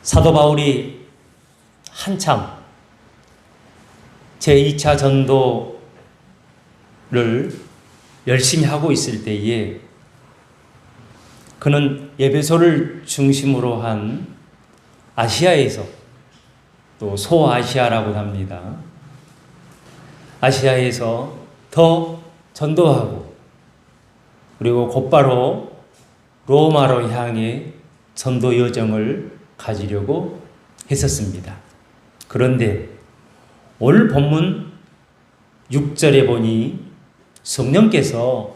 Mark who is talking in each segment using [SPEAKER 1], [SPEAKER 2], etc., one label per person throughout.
[SPEAKER 1] 사도 바울이 한참 제2차 전도를 열심히 하고 있을 때에 그는 에베소를 중심으로 한 아시아에서, 또 소아시아라고 합니다, 아시아에서 더 전도하고 그리고 곧바로 로마로 향해 전도 여정을 가지려고 했었습니다. 그런데 오늘 본문 6절에 보니 성령께서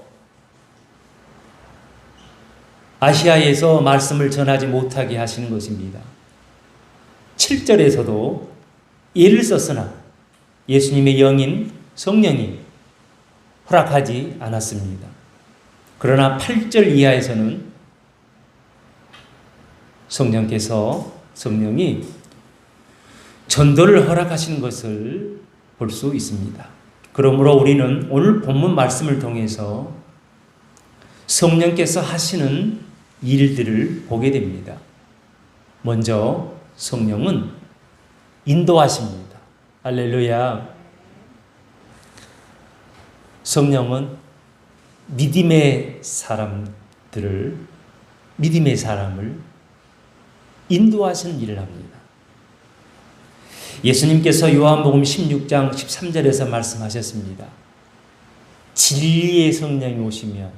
[SPEAKER 1] 아시아에서 말씀을 전하지 못하게 하시는 것입니다. 7절에서도 예를 썼으나 예수님의 영인 성령이 허락하지 않았습니다. 그러나 8절 이하에서는 성령이 전도를 허락하시는 것을 볼 수 있습니다. 그러므로 우리는 오늘 본문 말씀을 통해서 성령께서 하시는 일들을 보게 됩니다. 먼저 성령은 인도하십니다. 할렐루야. 성령은 믿음의 사람을 인도하시는 일을 합니다. 예수님께서 요한복음 16장 13절에서 말씀하셨습니다. 진리의 성령이 오시면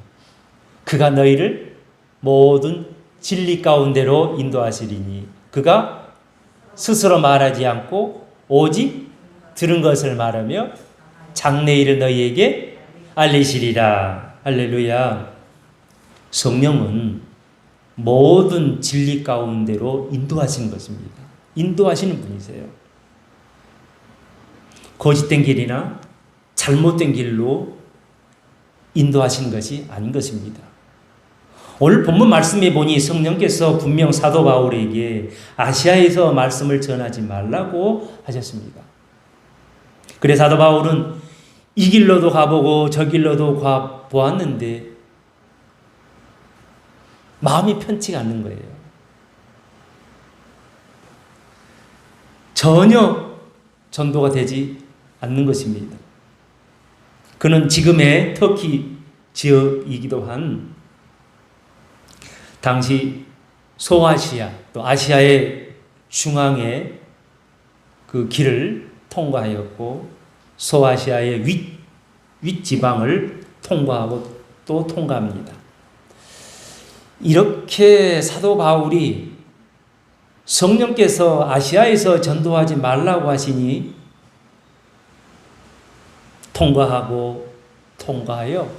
[SPEAKER 1] 그가 너희를 모든 진리 가운데로 인도하시리니 그가 스스로 말하지 않고 오직 들은 것을 말하며 장래 일을 너희에게 알리시리라. 할렐루야. 성령은 모든 진리 가운데로 인도하시는 것입니다. 인도하시는 분이세요. 거짓된 길이나 잘못된 길로 인도하시는 것이 아닌 것입니다. 오늘 본문 말씀에 보니 성령께서 분명 사도 바울에게 아시아에서 말씀을 전하지 말라고 하셨습니다. 그래서 사도 바울은 이 길로도 가보고 저 길로도 가보았는데 마음이 편치가 않는 거예요. 전혀 전도가 되지 않는 것입니다. 그는 지금의 터키 지역이기도 한 당시 소아시아 또 아시아의 중앙의 그 길을 통과하였고 소아시아의 윗지방을 통과하고 또 통과합니다. 이렇게 사도 바울이 성령께서 아시아에서 전도하지 말라고 하시니 통과하여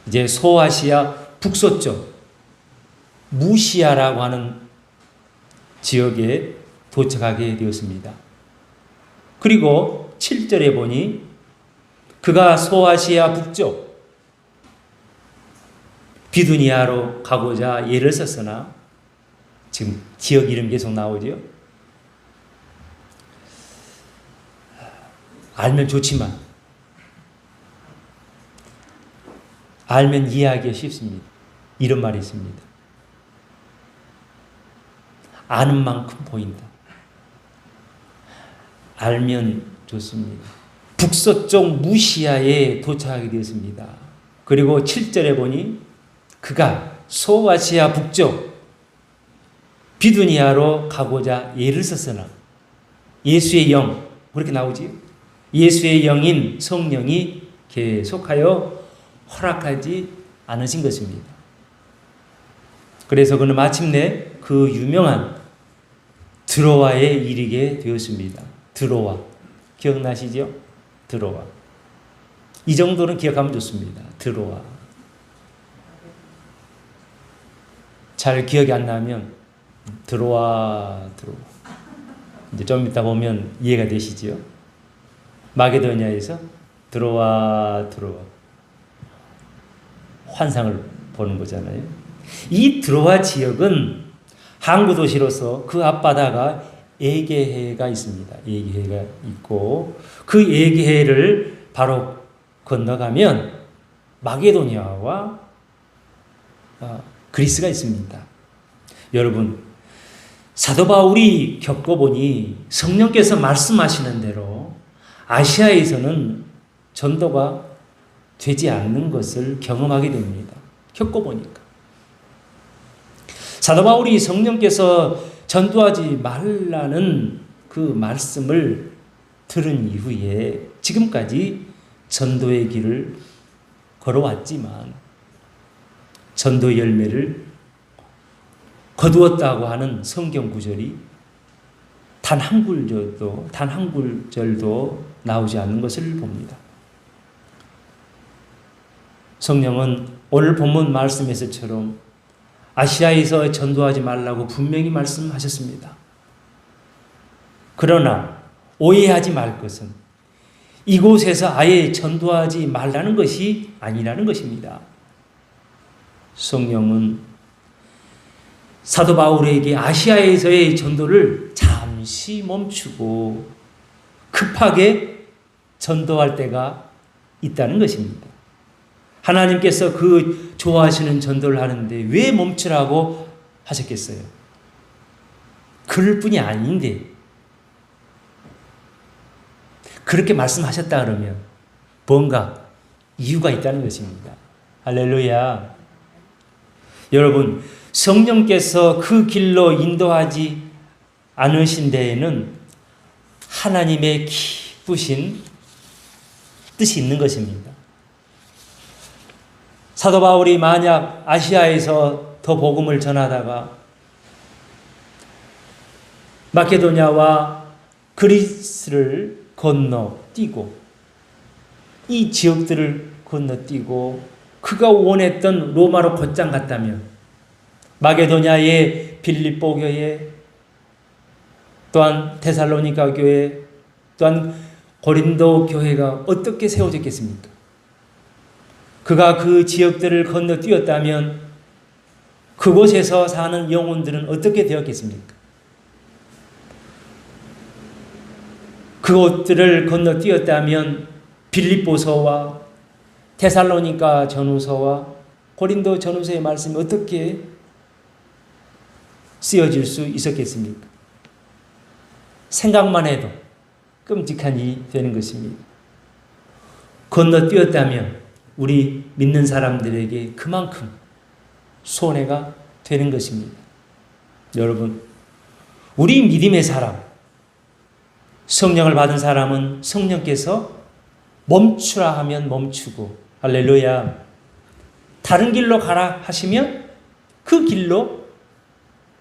[SPEAKER 1] 이제 소아시아 북서쪽 무시아라고 하는 지역에 도착하게 되었습니다. 그리고 7절에 보니 그가 소아시아 북쪽 비두니아로 가고자 예를 썼으나 지금 지역 이름 계속 나오죠. 알면 좋지만 알면 이해하기 쉽습니다. 이런 말이 있습니다. 아는 만큼 보인다. 알면 좋습니다. 북서쪽 무시아에 도착하게 되었습니다. 그리고 7절에 보니 그가 소아시아 북쪽 비두니아로 가고자 예를 썼으나 예수의 영, 그렇게 나오지요. 예수의 영인 성령이 계속하여 허락하지 않으신 것입니다. 그래서 그는 마침내 그 유명한 드로아에 이르게 되었습니다. 드로아. 기억나시죠? 드로아. 이 정도는 기억하면 좋습니다. 드로아. 잘 기억이 안 나면 드로아. 이제 좀 이따 보면 이해가 되시죠? 마게도니아에서 드로아. 환상을 보는 거잖아요. 이 드로아 지역은 항구 도시로서 그 앞바다가 에게해가 있습니다. 에게해가 있고 그 에게해를 바로 건너가면 마게도니아와 그리스가 있습니다. 여러분, 사도 바울이 겪어보니 성령께서 말씀하시는 대로 아시아에서는 전도가 되지 않는 것을 경험하게 됩니다. 겪어보니까. 사도 바울이 성령께서 전도하지 말라는 그 말씀을 들은 이후에 지금까지 전도의 길을 걸어왔지만 전도 열매를 거두었다고 하는 성경 구절이 단 한 구절도 나오지 않는 것을 봅니다. 성령은 오늘 본문 말씀에서처럼 아시아에서 전도하지 말라고 분명히 말씀하셨습니다. 그러나 오해하지 말 것은 이곳에서 아예 전도하지 말라는 것이 아니라는 것입니다. 성령은 사도 바울에게 아시아에서의 전도를 잠시 멈추고 급하게 전도할 때가 있다는 것입니다. 하나님께서 그 좋아하시는 전도를 하는데 왜 멈추라고 하셨겠어요? 그럴 뿐이 아닌데 그렇게 말씀하셨다 그러면 뭔가 이유가 있다는 것입니다. 할렐루야. 여러분, 성령께서 그 길로 인도하지 않으신 데에는 하나님의 기쁘신 뜻이 있는 것입니다. 사도 바울이 만약 아시아에서 더 복음을 전하다가 마케도냐와 그리스를 건너뛰고 이 지역들을 건너뛰고 그가 원했던 로마로 곧장 갔다면 마게도냐의 빌립보 교회 또한 데살로니가 교회 또한 고린도 교회가 어떻게 세워졌겠습니까? 그가 그 지역들을 건너뛰었다면 그곳에서 사는 영혼들은 어떻게 되었겠습니까? 그곳들을 건너뛰었다면 빌립보서와 데살로니가 전후서와 고린도 전후서의 말씀이 어떻게 쓰여질 수 있었겠습니까? 생각만 해도 끔찍한 일이 되는 것입니다. 건너뛰었다면 우리 믿는 사람들에게 그만큼 손해가 되는 것입니다. 여러분, 우리 믿음의 사람, 성령을 받은 사람은 성령께서 멈추라 하면 멈추고, 할렐루야, 다른 길로 가라 하시면 그 길로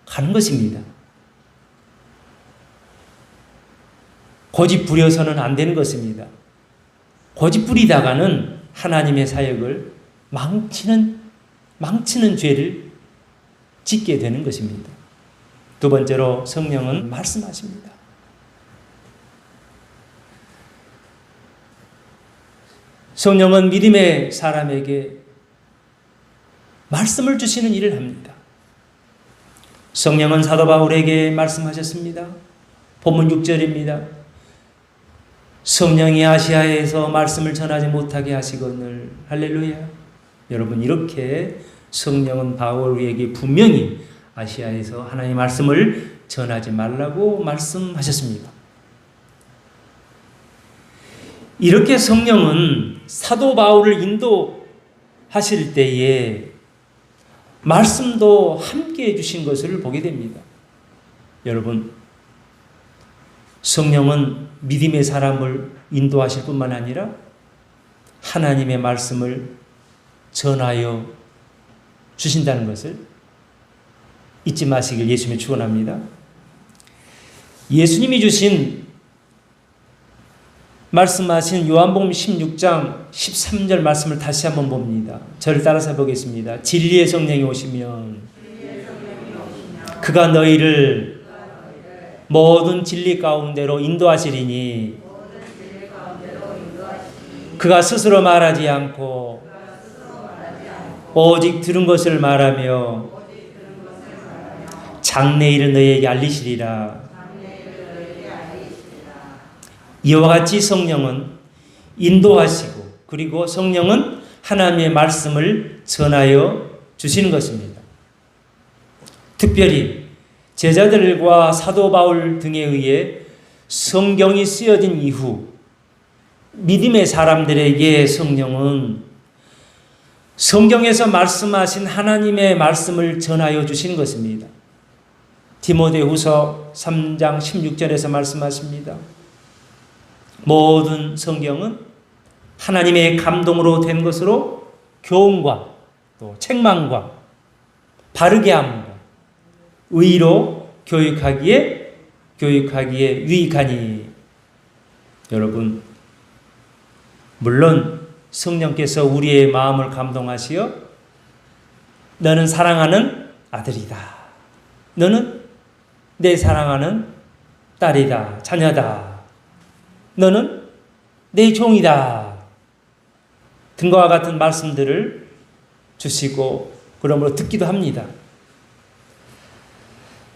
[SPEAKER 1] 가는 것입니다. 고집 부려서는 안 되는 것입니다. 고집 부리다가는 하나님의 사역을 망치는 죄를 짓게 되는 것입니다. 두 번째로 성령은 말씀하십니다. 성령은 믿음의 사람에게 말씀을 주시는 일을 합니다. 성령은 사도 바울에게 말씀하셨습니다. 본문 6절입니다. 성령이 아시아에서 말씀을 전하지 못하게 하시거늘. 할렐루야. 여러분, 이렇게 성령은 바울에게 분명히 아시아에서 하나님의 말씀을 전하지 말라고 말씀하셨습니다. 이렇게 성령은 사도 바울을 인도하실 때에 말씀도 함께 해주신 것을 보게 됩니다. 여러분, 성령은 믿음의 사람을 인도하실 뿐만 아니라 하나님의 말씀을 전하여 주신다는 것을 잊지 마시길 예수님이 축원합니다. 예수님이 주신 말씀하신 요한복음 16장 13절 말씀을 다시 한번 봅니다. 저를 따라서 보겠습니다. 진리의 성령이 오시면 그가 너희를 모든 진리 가운데로 인도하시리니 그가 스스로 말하지 않고 오직 들은 것을 말하며 장래일을 너희에게 알리시리라. 이와 같이 성령은 인도하시고 그리고 성령은 하나님의 말씀을 전하여 주시는 것입니다. 특별히 제자들과 사도 바울 등에 의해 성경이 쓰여진 이후 믿음의 사람들에게 성령은 성경에서 말씀하신 하나님의 말씀을 전하여 주신 것입니다. 디모데후서 3장 16절에서 말씀하십니다. 모든 성경은 하나님의 감동으로 된 것으로 교훈과 또 책망과 바르게 함과 의로 교육하기에 유익하니. 여러분, 물론 성령께서 우리의 마음을 감동하시어 너는 사랑하는 아들이다, 너는 내 사랑하는 딸이다, 자녀다, 너는 내 종이다 등과 같은 말씀들을 주시고 그러므로 듣기도 합니다.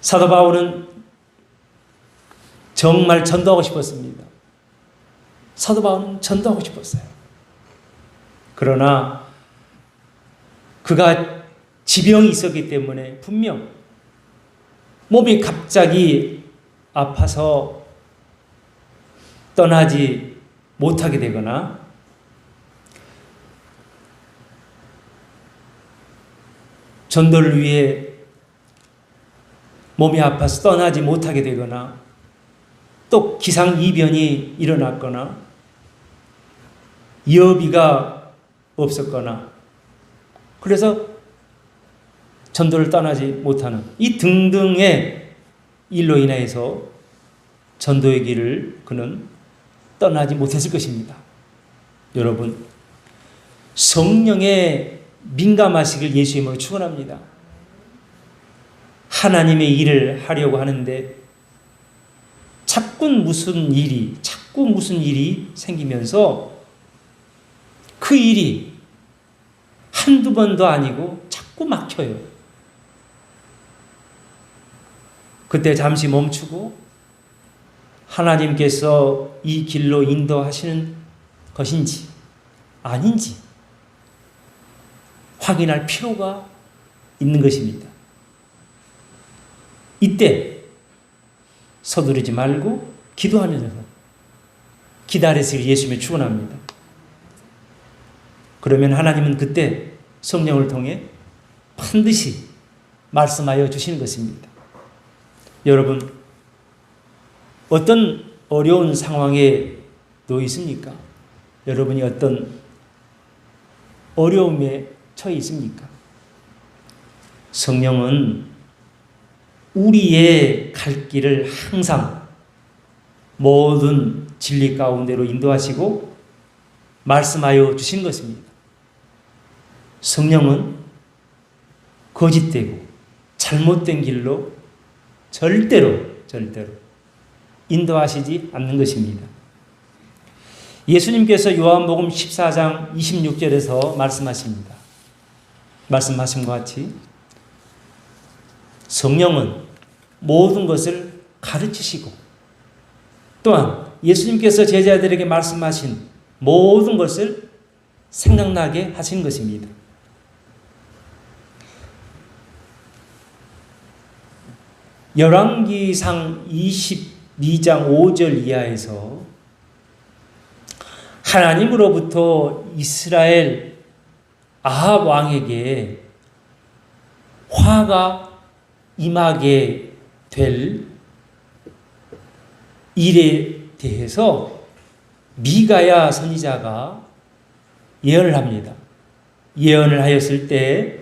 [SPEAKER 1] 사도 바울은 정말 전도하고 싶었습니다. 사도 바울은 전도하고 싶었어요. 그러나 그가 지병이 있었기 때문에 분명 몸이 갑자기 아파서 떠나지 못하게 되거나 전도를 위해 몸이 아파서 떠나지 못하게 되거나 또 기상이변이 일어났거나 여비가 없었거나 그래서 전도를 떠나지 못하는 이 등등의 일로 인해서 전도의 길을 그는 떠나지 못했을 것입니다. 여러분, 성령의 민감하시길 예수의 이름으로 축원합니다. 하나님의 일을 하려고 하는데 자꾸 무슨 일이 생기면서 그 일이 한두 번도 아니고 자꾸 막혀요. 그때 잠시 멈추고 하나님께서 이 길로 인도하시는 것인지 아닌지 확인할 필요가 있는 것입니다. 이때 서두르지 말고 기도하면서 기다리시길 예수님이 축원합니다. 그러면 하나님은 그때 성령을 통해 반드시 말씀하여 주시는 것입니다. 여러분, 어떤 어려운 상황에 놓여 있습니까? 여러분이 어떤 어려움에 처해 있습니까? 성령은 우리의 갈 길을 항상 모든 진리 가운데로 인도하시고 말씀하여 주신 것입니다. 성령은 거짓되고 잘못된 길로 절대로 인도하시지 않는 것입니다. 예수님께서 요한복음 14장 26절에서 말씀하십니다. 말씀하신 것 같이 성령은 모든 것을 가르치시고 또한 예수님께서 제자들에게 말씀하신 모든 것을 생각나게 하신 것입니다. 열왕기상 22장 5절 이하에서 하나님으로부터 이스라엘 아합 왕에게 화가 임하게 될 일에 대해서 미가야 선지자가 예언을 합니다. 예언을 하였을 때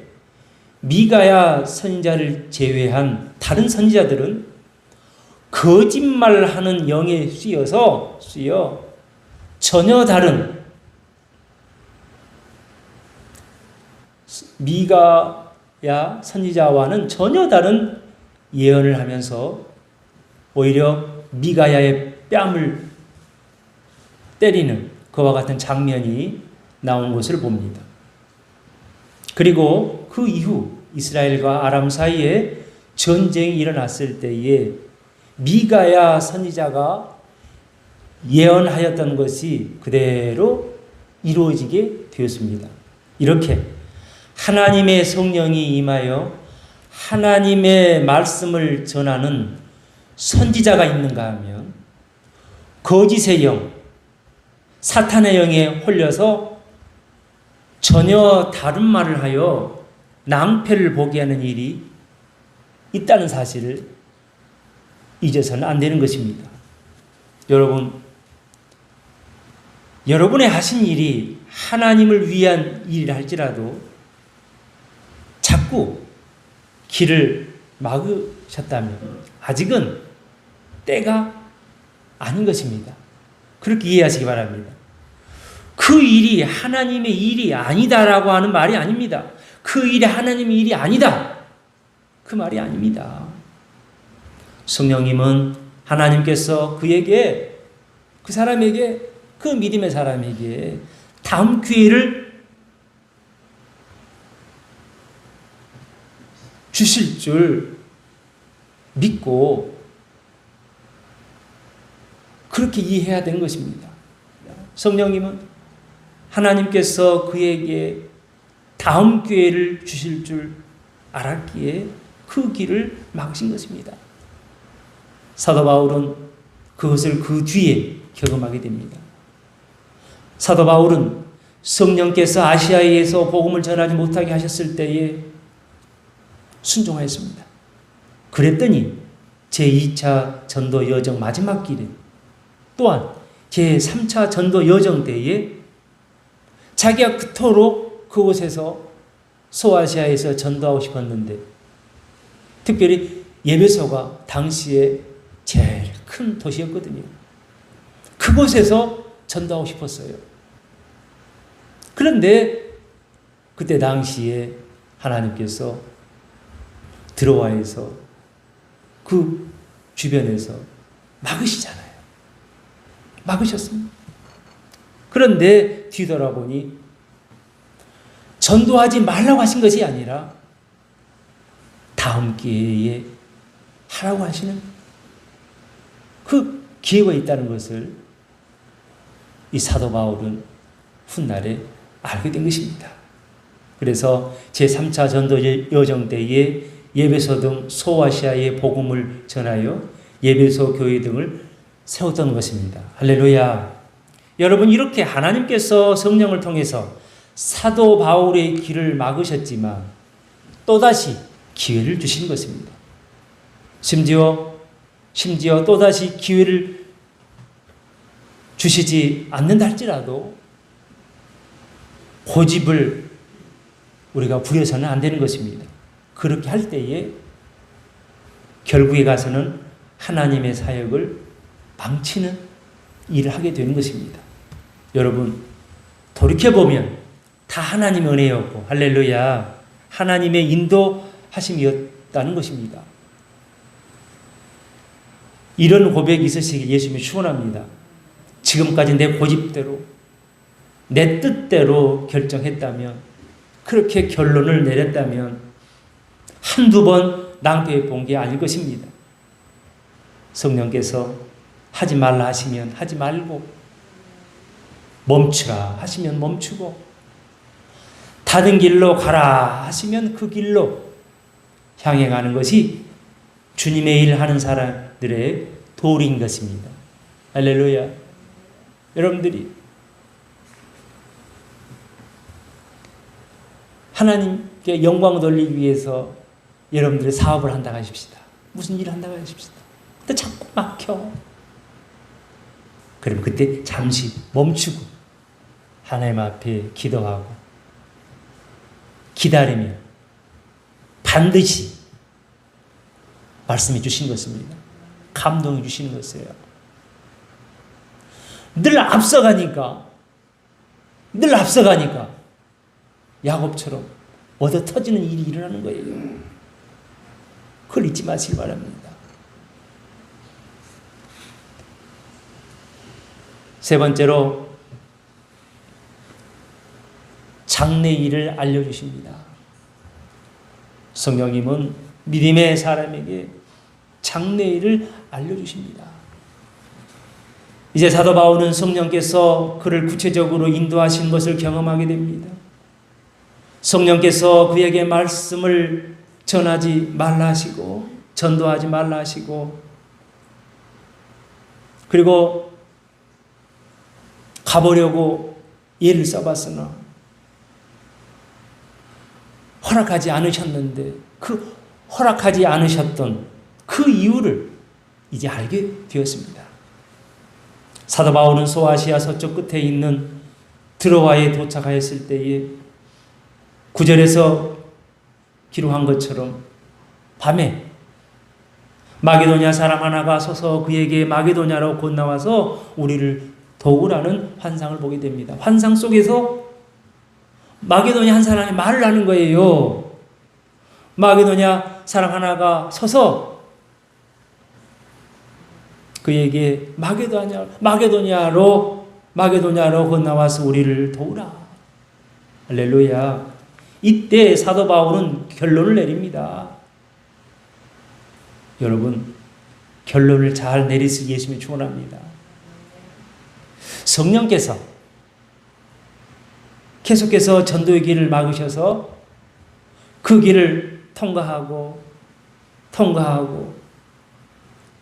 [SPEAKER 1] 미가야 선지자를 제외한 다른 선지자들은 거짓말하는 영에 쓰여 전혀 다른 미가야 선지자와는 전혀 다른 예언을 하면서 오히려 미가야의 뺨을 때리는 그와 같은 장면이 나온 것을 봅니다. 그리고 그 이후 이스라엘과 아람 사이에 전쟁이 일어났을 때에 미가야 선지자가 예언하였던 것이 그대로 이루어지게 되었습니다. 이렇게 하나님의 성령이 임하여 하나님의 말씀을 전하는 선지자가 있는가 하면 거짓의 영, 사탄의 영에 홀려서 전혀 다른 말을 하여 낭패를 보게 하는 일이 있다는 사실을 잊어서는 안 되는 것입니다. 여러분, 여러분의 하신 일이 하나님을 위한 일이라 할지라도 자꾸 길을 막으셨다면 아직은 때가 아닌 것입니다. 그렇게 이해하시기 바랍니다. 그 일이 하나님의 일이 아니다라고 하는 말이 아닙니다. 그 일이 하나님의 일이 아니다. 그 말이 아닙니다. 성령님은 하나님께서 그에게, 그 사람에게, 그 믿음의 사람에게 다음 기회를 주실 줄 믿고 그렇게 이해해야 되는 것입니다. 성령님은 하나님께서 그에게 다음 기회를 주실 줄 알았기에 그 길을 막으신 것입니다. 사도 바울은 그것을 그 뒤에 경험하게 됩니다. 사도 바울은 성령께서 아시아에서 복음을 전하지 못하게 하셨을 때에 순종하였습니다. 그랬더니 제2차 전도 여정 마지막 길에 또한 제3차 전도 여정 때에 자기가 그토록 그곳에서 소아시아에서 전도하고 싶었는데 특별히 예배소가 당시에 제일 큰 도시였거든요. 그곳에서 전도하고 싶었어요. 그런데 그때 당시에 하나님께서 드로아에서 그 주변에서 막으시잖아요. 막으셨습니다. 그런데 뒤돌아보니 전도하지 말라고 하신 것이 아니라 다음 기회에 하라고 하시는 그 기회가 있다는 것을 이 사도 바울은 훗날에 알게 된 것입니다. 그래서 제3차 전도 여정 때에 예배소 등 소아시아의 복음을 전하여 예배소 교회 등을 세웠던 것입니다. 할렐루야. 여러분, 이렇게 하나님께서 성령을 통해서 사도 바울의 길을 막으셨지만 또다시 기회를 주신 것입니다. 심지어 또다시 기회를 주시지 않는다 할지라도 고집을 우리가 부려서는 안 되는 것입니다. 그렇게 할 때에 결국에 가서는 하나님의 사역을 망치는 일을 하게 되는 것입니다. 여러분, 돌이켜보면 다 하나님의 은혜였고 할렐루야, 하나님의 인도하심이었다는 것입니다. 이런 고백이 있으시길 예수님이 축원합니다. 지금까지 내 고집대로 내 뜻대로 결정했다면, 그렇게 결론을 내렸다면 한두 번 낭패해 본 게 아닐 것입니다. 성령께서 하지 말라 하시면 하지 말고, 멈추라 하시면 멈추고, 다른 길로 가라 하시면 그 길로 향해 가는 것이 주님의 일 하는 사람들의 도리인 것입니다. 할렐루야. 여러분들이 하나님께 영광 돌리기 위해서 여러분들의 사업을 한다고 하십시다. 무슨 일을 한다고 하십시다. 근데 자꾸 막혀. 그럼 그때 잠시 멈추고 하나님 앞에 기도하고 기다리며 반드시 말씀해 주신 것입니다. 감동해 주시는 것이에요. 늘 앞서가니까 야곱처럼 얻어 터지는 일이 일어나는 거예요. 그걸 잊지 마시기 바랍니다. 세 번째로 장래일을 알려주십니다. 성령님은 믿음의 사람에게 장래일을 알려주십니다. 이제 사도 바울은 성령께서 그를 구체적으로 인도하신 것을 경험하게 됩니다. 성령께서 그에게 말씀을 전하지 말라 하시고 전도하지 말라 하시고 그리고 가보려고 예를 써봤으나 허락하지 않으셨는데 그 허락하지 않으셨던 그 이유를 이제 알게 되었습니다. 사도 바울은 소아시아 서쪽 끝에 있는 드로아에 도착하였을 때에 9절에서 기록한 것처럼 밤에 마게도냐 사람 하나가 서서 그에게 마게도냐로 곧 나와서 우리를 도우라는 환상을 보게 됩니다. 환상 속에서 마게도냐 한 사람이 말을 하는 거예요. 마게도냐 사람 하나가 서서 그에게 마게도냐로 곧 나와서 우리를 도우라. 할렐루야. 이때 사도 바울은 결론을 내립니다. 여러분, 결론을 잘 내리시기 예수님이 축원합니다. 성령께서 계속해서 전도의 길을 막으셔서 그 길을 통과하고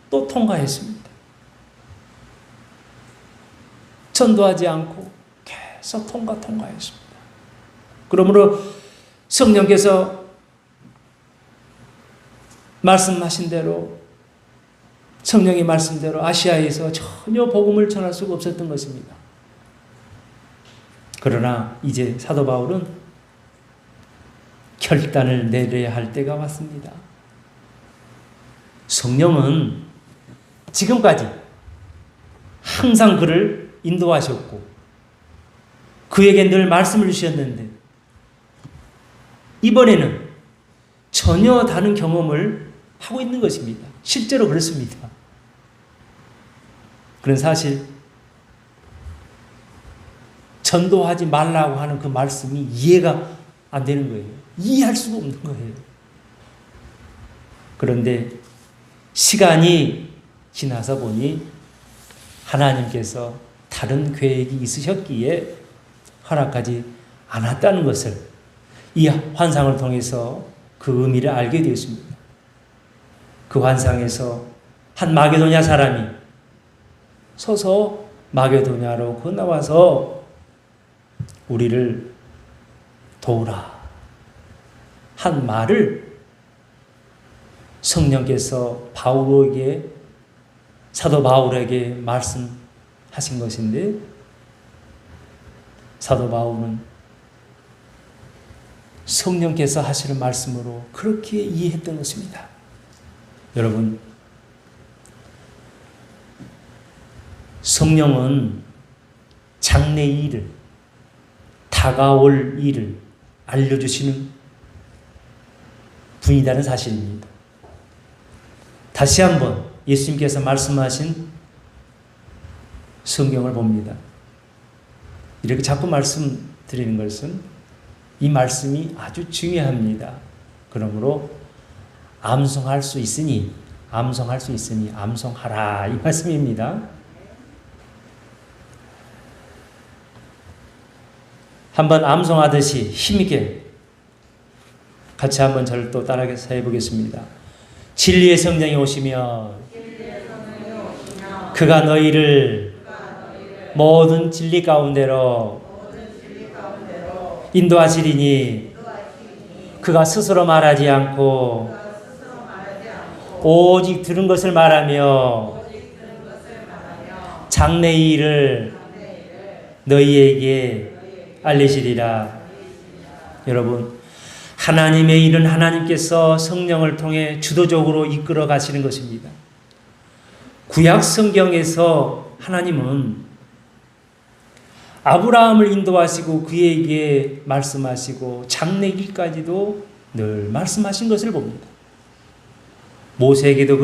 [SPEAKER 1] 또 통과했습니다. 전도하지 않고 계속 통과했습니다. 그러므로 성령께서 말씀하신 대로 성령의 말씀대로 아시아에서 전혀 복음을 전할 수가 없었던 것입니다. 그러나 이제 사도 바울은 결단을 내려야 할 때가 왔습니다. 성령은 지금까지 항상 그를 인도하셨고 그에게 늘 말씀을 주셨는데 이번에는 전혀 다른 경험을 하고 있는 것입니다. 실제로 그렇습니다. 그런 사실 전도하지 말라고 하는 그 말씀이 이해가 안 되는 거예요. 이해할 수가 없는 거예요. 그런데 시간이 지나서 보니 하나님께서 다른 계획이 있으셨기에 허락하지 않았다는 것을 이 환상을 통해서 그 의미를 알게 되었습니다. 그 환상에서 한 마게도냐 사람이 서서 마게도냐로 건너와서 우리를 도우라 한 말을 성령께서 사도 바울에게 말씀하신 것인데 사도 바울은 성령께서 하시는 말씀으로 그렇게 이해했던 것입니다. 여러분, 성령은 장래의 일을, 다가올 일을 알려주시는 분이라는 사실입니다. 다시 한번 예수님께서 말씀하신 성경을 봅니다. 이렇게 자꾸 말씀드리는 것은 이 말씀이 아주 중요합니다. 그러므로 암송할 수 있으니 암송하라 이 말씀입니다. 한번 암송하듯이 힘있게 같이 한번 저를 또 따라서 해보겠습니다. 진리의 성령이 오시면 그가 너희를 모든 진리 가운데로 인도하시리니 그가 스스로 말하지 않고 오직 들은 것을 말하며 장래의 일을 너희에게 알리시리라. 여러분, 하나님의 일은 하나님께서 성령을 통해 주도적으로 이끌어 가시는 것입니다. 구약 성경에서 하나님은 아브라함을 인도하시고 그에게 말씀하시고 장래일까지도 늘 말씀하신 것을 봅니다. 모세에게도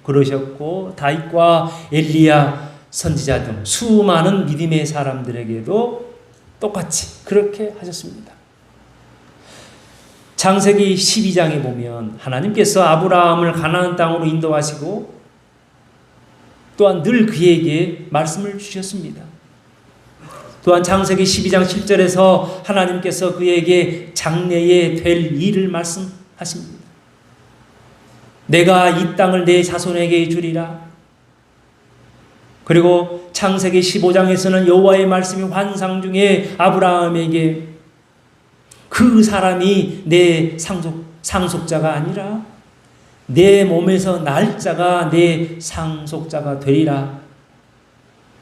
[SPEAKER 1] 그러셨고 다윗과 엘리야 선지자 등 수많은 믿음의 사람들에게도 똑같이 그렇게 하셨습니다. 창세기 12장에 보면 하나님께서 아브라함을 가나안 땅으로 인도하시고 또한 늘 그에게 말씀을 주셨습니다. 또한 창세기 12장 7절에서 하나님께서 그에게 장래에 될 일을 말씀하십니다. 내가 이 땅을 내 자손에게 주리라. 그리고 창세기 15장에서는 여호와의 말씀이 환상 중에 아브라함에게 그 사람이 내 상속자가 아니라 내 몸에서 날 자가 내 상속자가 되리라.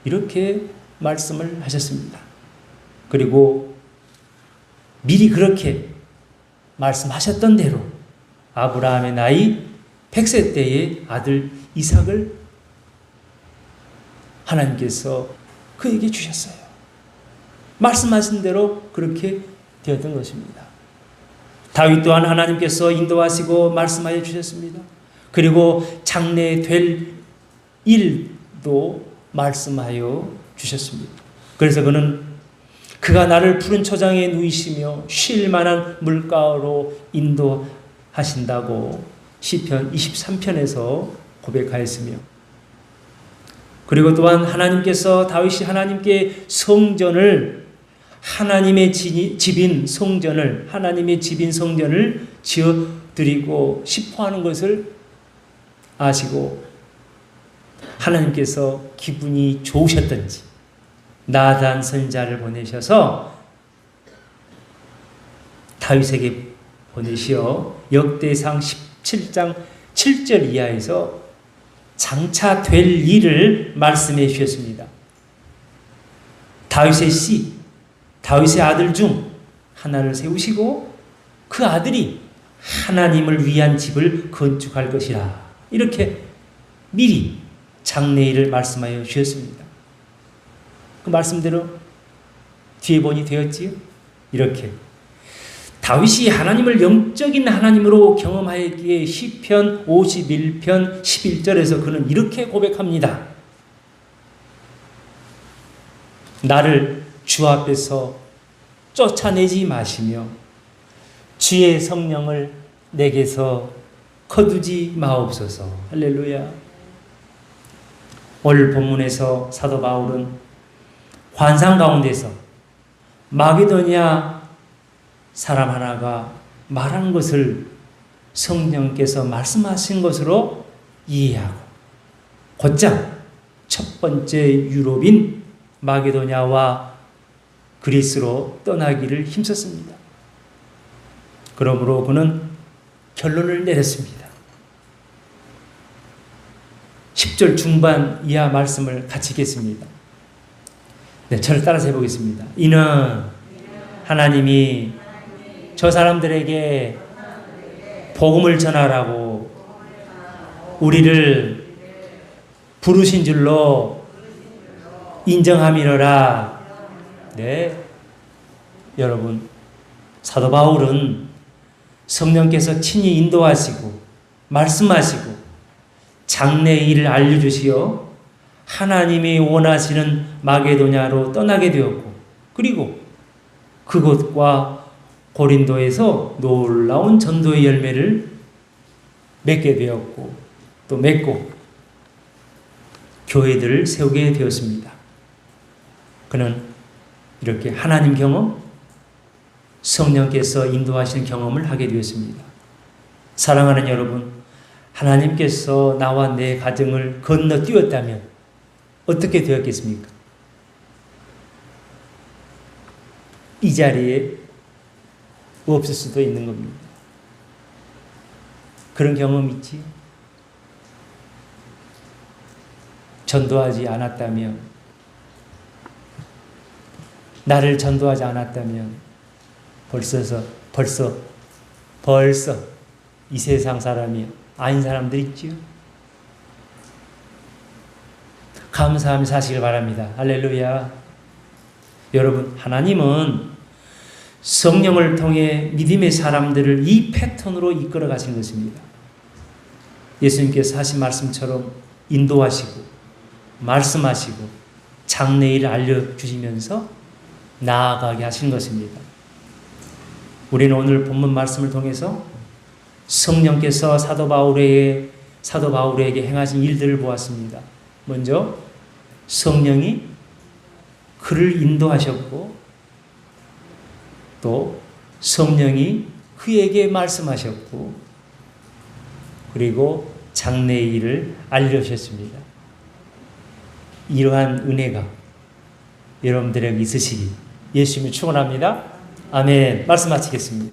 [SPEAKER 1] 이렇게 말씀을 하셨습니다. 그리고 미리 그렇게 말씀하셨던 대로 아브라함의 나이 100세 때에 아들 이삭을 하나님께서 그에게 주셨어요. 말씀하신 대로 그렇게 되었던 것입니다. 다윗 또한 하나님께서 인도하시고 말씀하여 주셨습니다. 그리고 장래 될 일도 말씀하여 주셨습니다. 그래서 그가 나를 푸른 초장에 누이시며 쉴 만한 물가로 인도하신다고 시편 23편에서 고백하였으며, 그리고 또한 하나님께서 다윗이 하나님께 성전을 하나님의 집인 성전을 지어 드리고 싶어 하는 것을 아시고 하나님께서 기분이 좋으셨던지 나단 선지자를 보내셔서 다윗에게 보내시어 역대상 17장 7절 이하에서 장차 될 일을 말씀해 주셨습니다. 다윗의 아들 중 하나를 세우시고 그 아들이 하나님을 위한 집을 건축할 것이라. 이렇게 미리 장래일을 말씀하여 주셨습니다. 그 말씀대로 뒤에 보니 되었지요. 이렇게 다윗이 하나님을 영적인 하나님으로 경험하였기에 시편 51편 11절에서 그는 이렇게 고백합니다. 나를 주 앞에서 쫓아내지 마시며 주의 성령을 내게서 거두지 마옵소서. 할렐루야. 오늘 본문에서 사도 바울은 환상 가운데서 마게도냐 사람 하나가 말한 것을 성령께서 말씀하신 것으로 이해하고 곧장 첫 번째 유럽인 마게도냐와 그리스로 떠나기를 힘썼습니다. 그러므로 그는 결론을 내렸습니다. 10절 중반 이하 말씀을 같이 읽겠습니다. 네, 저를 따라서 해보겠습니다. 이는 하나님이 저 사람들에게 복음을 전하라고 우리를 부르신 줄로 인정함이로라. 네, 여러분, 사도 바울은 성령께서 친히 인도하시고 말씀하시고 장래의 일을 알려주시어 하나님이 원하시는 마게도냐로 떠나게 되었고, 그리고 그곳과 고린도에서 놀라운 전도의 열매를 맺게 되었고 또 맺고 교회들을 세우게 되었습니다. 그는 이렇게 하나님 경험, 성령께서 인도하시는 경험을 하게 되었습니다. 사랑하는 여러분, 하나님께서 나와 내 가정을 건너뛰었다면 어떻게 되었겠습니까? 이 자리에 없을 수도 있는 겁니다. 그런 경험 있지? 전도하지 않았다면, 나를 전도하지 않았다면 벌써 이 세상 사람이 아닌 사람들 있지요? 감사하며 사시길 바랍니다. 할렐루야. 여러분, 하나님은 성령을 통해 믿음의 사람들을 이 패턴으로 이끌어 가신 것입니다. 예수님께서 하신 말씀처럼 인도하시고 말씀하시고 장래일을 알려주시면서 나아가게 하신 것입니다. 우리는 오늘 본문 말씀을 통해서 성령께서 사도 바울에게 행하신 일들을 보았습니다. 먼저 성령이 그를 인도하셨고 또 성령이 그에게 말씀하셨고 그리고 장래의 일을 알려주셨습니다. 이러한 은혜가 여러분들에게 있으시기 예수님이 축원합니다. 아멘. 말씀 마치겠습니다.